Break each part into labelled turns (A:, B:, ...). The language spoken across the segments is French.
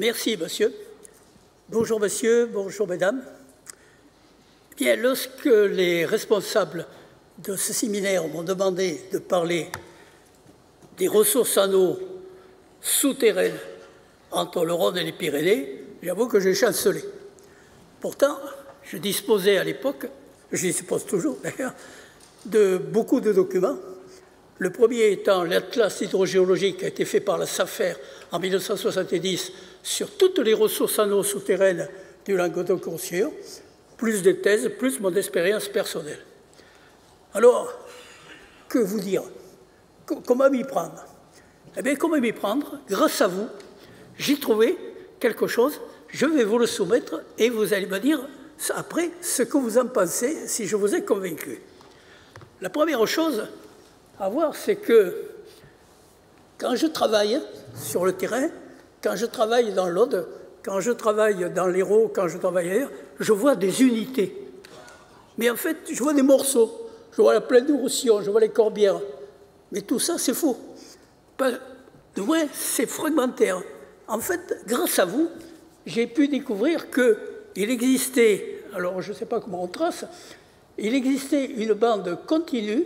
A: Merci, monsieur. Bonjour, monsieur. Bonjour, mesdames. Bien, lorsque les responsables de ce séminaire m'ont demandé de parler des ressources en eau souterraines entre le Rhône et les Pyrénées, j'avoue que j'ai chancelé. Pourtant, je disposais à l'époque, je dispose toujours d'ailleurs, de beaucoup de documents. Le premier étant l'atlas hydrogéologique qui a été fait par la SAFER en 1970 sur toutes les ressources en eau souterraines du Languedoc-Roussillon, plus des thèses, plus mon expérience personnelle. Alors, que vous dire? Comment m'y prendre? Eh bien, comment m'y prendre? Grâce à vous, j'ai trouvé quelque chose, je vais vous le soumettre et vous allez me dire après ce que vous en pensez, si je vous ai convaincu. La première chose à voir, c'est que quand je travaille sur le terrain, quand je travaille dans l'Aude, quand je travaille dans l'Hérault, quand je travaille ailleurs, je vois des unités. Mais en fait, je vois des morceaux. Je vois la plaine du Roussillon, je vois les Corbières. Mais tout ça, c'est faux. De moins, c'est fragmentaire. En fait, grâce à vous, j'ai pu découvrir qu'il existait, alors je ne sais pas comment on trace, il existait une bande continue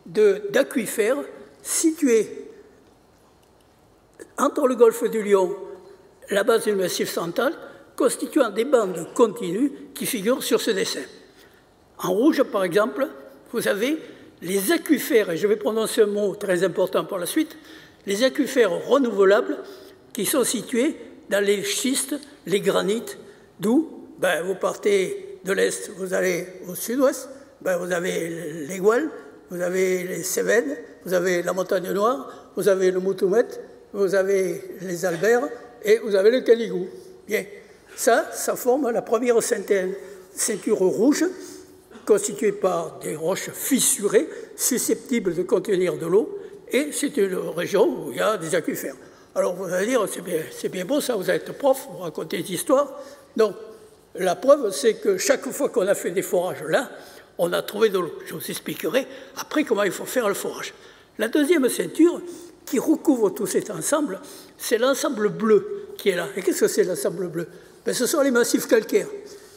A: d'aquifères situés entre le golfe du Lion, la base du Massif central, constituant des bandes continues qui figurent sur ce dessin. En rouge, par exemple, vous avez les aquifères, et je vais prononcer un mot très important pour la suite, les aquifères renouvelables qui sont situés dans les schistes, les granites, d'où vous partez de l'est, vous allez au sud-ouest, vous avez les Gouelles, vous avez les Cévennes, vous avez la Montagne Noire, vous avez le Moutoumet, vous avez les Alberts et vous avez le Canigou. Bien, ça forme la première ceinture rouge constituée par des roches fissurées susceptibles de contenir de l'eau et c'est une région où il y a des aquifères. Alors vous allez dire, c'est bien beau ça, vous êtes prof, vous racontez des histoires. Non, la preuve c'est que chaque fois qu'on a fait des forages là, on a trouvé de l'eau. Je vous expliquerai après comment il faut faire le forage. La deuxième ceinture qui recouvre tout cet ensemble, c'est l'ensemble bleu qui est là. Et qu'est-ce que c'est l'ensemble bleu? Ce sont les massifs calcaires.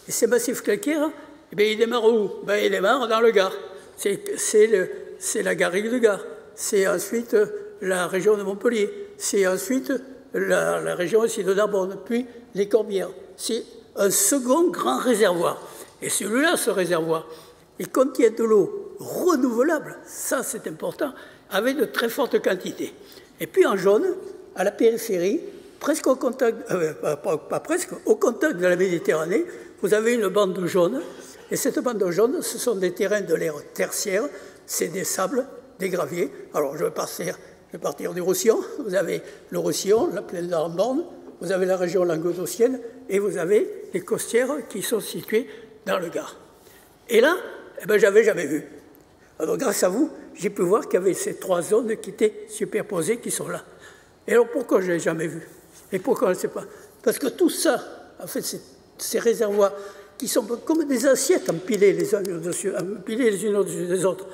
A: Et ces massifs calcaires, ils démarrent où? Ils démarrent dans le Gard. C'est la garrigue du Gard. C'est ensuite la région de Montpellier. C'est ensuite la région aussi de Narbonne, puis les Corbières. C'est un second grand réservoir. Et celui-là, ce réservoir, il contient de l'eau renouvelable, ça c'est important, avec de très fortes quantités. Et puis en jaune, à la périphérie, presque au contact, pas presque, au contact de la Méditerranée, vous avez une bande jaune. Et cette bande jaune, ce sont des terrains de l'ère tertiaire, c'est des sables, des graviers. Alors je vais partir du Roussillon, vous avez le Roussillon, la plaine d'Arborne, vous avez la région languedocienne et vous avez les costières qui sont situées dans le Gard. Et là, je n'avais jamais vu. Alors grâce à vous, j'ai pu voir qu'il y avait ces trois zones qui étaient superposées, qui sont là. Et alors pourquoi je ne l'ai jamais vu? Et pourquoi on ne le sait pas? Parce que tout ça, en fait, ces réservoirs qui sont comme des assiettes empilées les unes au-dessus des autres,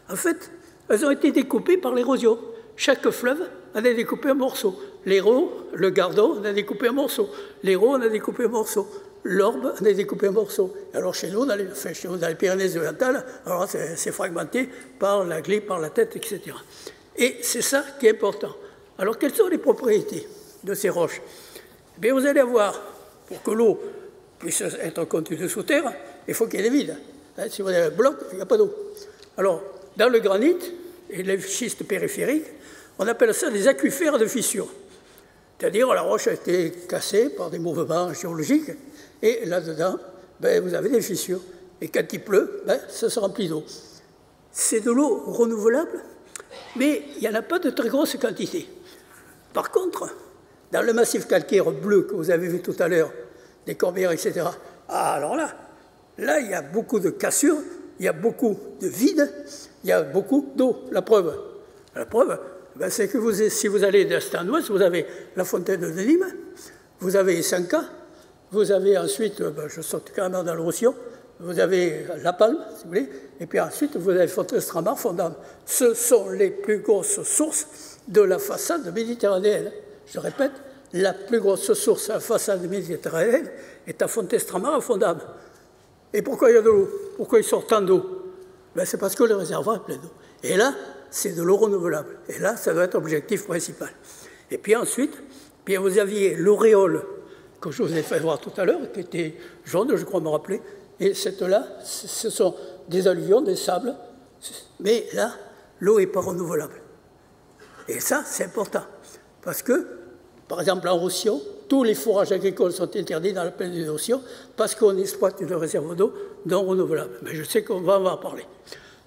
A: en fait, elles ont été découpées par l'érosion. Chaque fleuve en a découpé un morceau. L'Hérault, le Gardon, on a découpé un morceau. L'Hérault, on a découpé un morceau. L'Orbe, on a découpé un morceau. Alors chez nous, dans les Pyrénées-Orientales, c'est fragmenté par la glie, par la tête, etc. Et c'est ça qui est important. Alors quelles sont les propriétés de ces roches? Vous allez avoir, pour que l'eau puisse être contenue sous terre, il faut qu'il y ait des vides. Si vous avez un bloc, il n'y a pas d'eau. Alors, dans le granit et les schistes périphériques, on appelle ça des aquifères de fissure. C'est-à-dire la roche a été cassée par des mouvements géologiques et là-dedans, vous avez des fissures. Et quand il pleut, ça se remplit d'eau. C'est de l'eau renouvelable, mais il n'y en a pas de très grosse quantité. Par contre, dans le massif calcaire bleu que vous avez vu tout à l'heure, des Corbières, etc., alors là, il y a beaucoup de cassures, il y a beaucoup de vides, il y a beaucoup d'eau. La preuve, c'est que si vous allez d'est en ouest, vous avez la fontaine de Nîmes, vous avez Sanka, vous avez ensuite, je saute carrément dans le Roussillon, vous avez La Palme, si vous voulez, et puis ensuite vous avez Fontenay-Stramar, Fondane. Ce sont les plus grosses sources de la façade méditerranéenne. Je répète, la plus grosse source à la façade méditerranéenne est à Fontestramar, à Fondam. Et pourquoi il y a de l'eau? Pourquoi il sort tant d'eau? Ben, c'est parce que le réservoir est plein d'eau. Et là, c'est de l'eau renouvelable. Et là, ça doit être l'objectif principal. Et puis ensuite, bien, vous aviez l'auréole que je vous ai fait voir tout à l'heure, qui était jaune, je crois me rappeler. Et cette-là, ce sont des alluvions, des sables. Mais là, l'eau n'est pas renouvelable. Et ça, c'est important. Parce que, par exemple, en Roussillon, tous les forages agricoles sont interdits dans la plaine du Roussillon parce qu'on exploite une réserve d'eau non renouvelable. Mais je sais qu'on va en parler.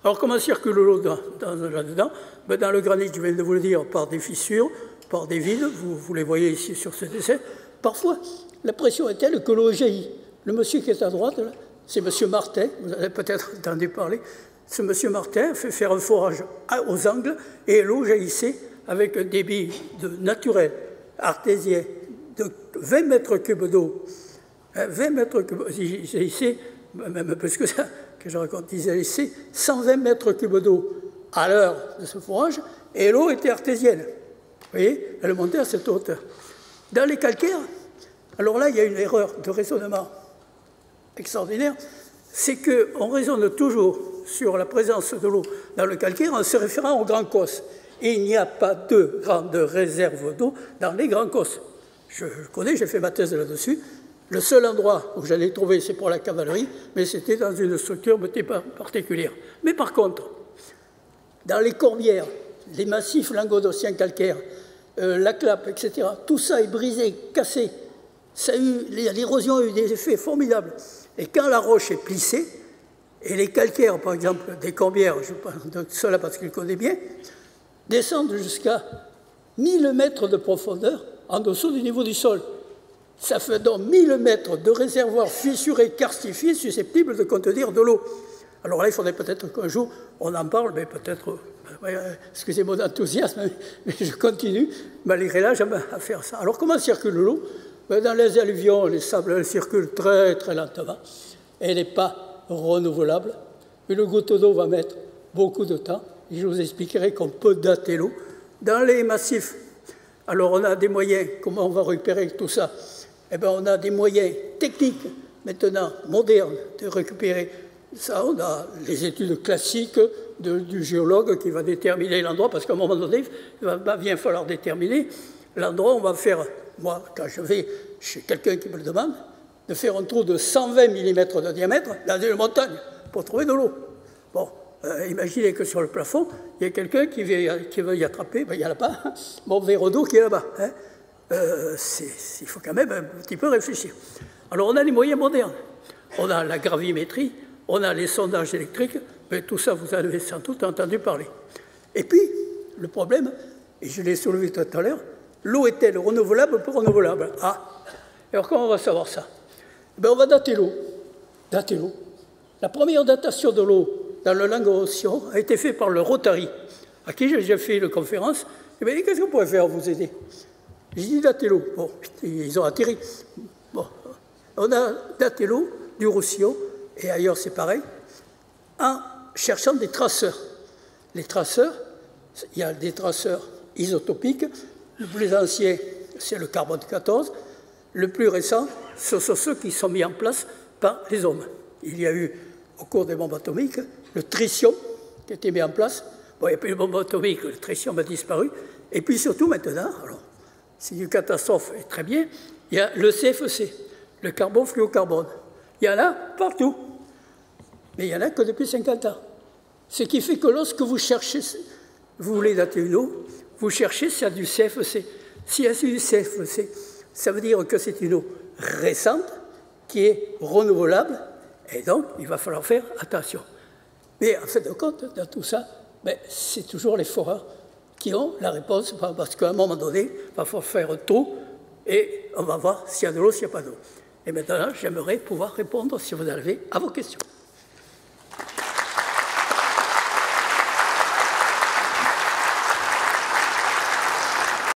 A: Alors, comment circule l'eau là-dedans? Ben, dans le granit, je viens de vous le dire, par des fissures, par des vides. Vous les voyez ici sur ce dessin. Parfois, la pression est telle que l'eau jaillit. Le monsieur qui est à droite, là, c'est M. Martin, vous avez peut-être entendu parler. Ce M. Martin fait faire un forage aux angles et l'eau jaillissait avec un débit naturel, artésien, de 20 mètres cubes d'eau. 20 mètres cubes, il jaillissait, même plus que ça, que je raconte, il jaillissait 120 mètres cubes d'eau à l'heure de ce forage et l'eau était artésienne. Vous voyez, elle montait à cette hauteur. Dans les calcaires, alors là, il y a une erreur de raisonnement extraordinaire, c'est qu'on raisonne toujours sur la présence de l'eau dans le calcaire en se référant aux grands cosses. Et il n'y a pas de grandes réserves d'eau dans les grands cosses. Je connais, j'ai fait ma thèse là-dessus. Le seul endroit où j'allais trouver, c'est pour la cavalerie, mais c'était dans une structure particulière. Mais par contre, dans les corbières, les massifs languedociens calcaires, la clappe, etc., tout ça est brisé, cassé. L'érosion a eu des effets formidables. Et quand la roche est plissée, et les calcaires, par exemple, des corbières, je parle de cela parce qu'ils connaissent bien, descendent jusqu'à 1000 mètres de profondeur en dessous du niveau du sol. Ça fait donc 1000 mètres de réservoirs fissurés, karstifiés, susceptibles de contenir de l'eau. Alors là, il faudrait peut-être qu'un jour, on en parle, mais peut-être, excusez mon enthousiasme, mais je continue, malgré l'âge, à faire ça. Alors comment circule l'eau? Dans les alluvions, les sables, elles circulent très, très lentement. Elle n'est pas renouvelable. Une goutte d'eau va mettre beaucoup de temps. Et je vous expliquerai qu'on peut dater l'eau. Dans les massifs, alors on a des moyens, comment on va récupérer tout ça? Eh bien, on a des moyens techniques, maintenant, modernes, de récupérer ça. On a les études classiques du géologue qui va déterminer l'endroit, parce qu'à un moment donné, il va bien falloir déterminer l'endroit où on va faire, moi, quand je vais chez quelqu'un qui me le demande, de faire un trou de 120 mm de diamètre dans une montagne pour trouver de l'eau. Bon, imaginez que sur le plafond, il y a quelqu'un qui veut y attraper, ben, il y a là-bas, mon verre d'eau qui est là-bas. Hein. Il faut quand même un petit peu réfléchir. Alors on a les moyens modernes. On a la gravimétrie, on a les sondages électriques, mais tout ça vous avez sans doute entendu parler. Et puis, le problème, et je l'ai soulevé tout à l'heure, l'eau est-elle renouvelable ou pas renouvelable? Ah, alors comment on va savoir ça? Ben, on va dater l'eau. Dater l'eau. La première datation de l'eau dans le Languedoc a été faite par le Rotary, à qui j'ai déjà fait une conférence. Et bien, qu'est-ce qu'on pourrait faire vous aider? J'ai dit dater l'eau. Bon, ils ont atterri. Bon, on a daté l'eau du Roussillon, et ailleurs c'est pareil, en cherchant des traceurs. Les traceurs, il y a des traceurs isotopiques. Le plus ancien, c'est le carbone 14. Le plus récent, ce sont ceux qui sont mis en place par les hommes. Il y a eu, au cours des bombes atomiques, le tritium qui a été mis en place. Bon, il n'y a plus de bombes atomiques, le tritium a disparu. Et puis surtout maintenant, alors, c'est une catastrophe, et très bien, il y a le CFC, le carbone-fluocarbone. Il y en a partout, mais il n'y en a que depuis 50 ans. Ce qui fait que lorsque vous cherchez, vous voulez dater une eau, vous cherchez s'il y a du CFC. S'il y a du CFC, ça veut dire que c'est une eau récente, qui est renouvelable, et donc il va falloir faire attention. Mais en fait de compte, dans tout ça, ben, c'est toujours les foreurs qui ont la réponse, parce qu'à un moment donné, il va falloir faire un trou, et on va voir s'il y a de l'eau, s'il n'y a pas d'eau. Et maintenant, j'aimerais pouvoir répondre, si vous avez, à vos questions.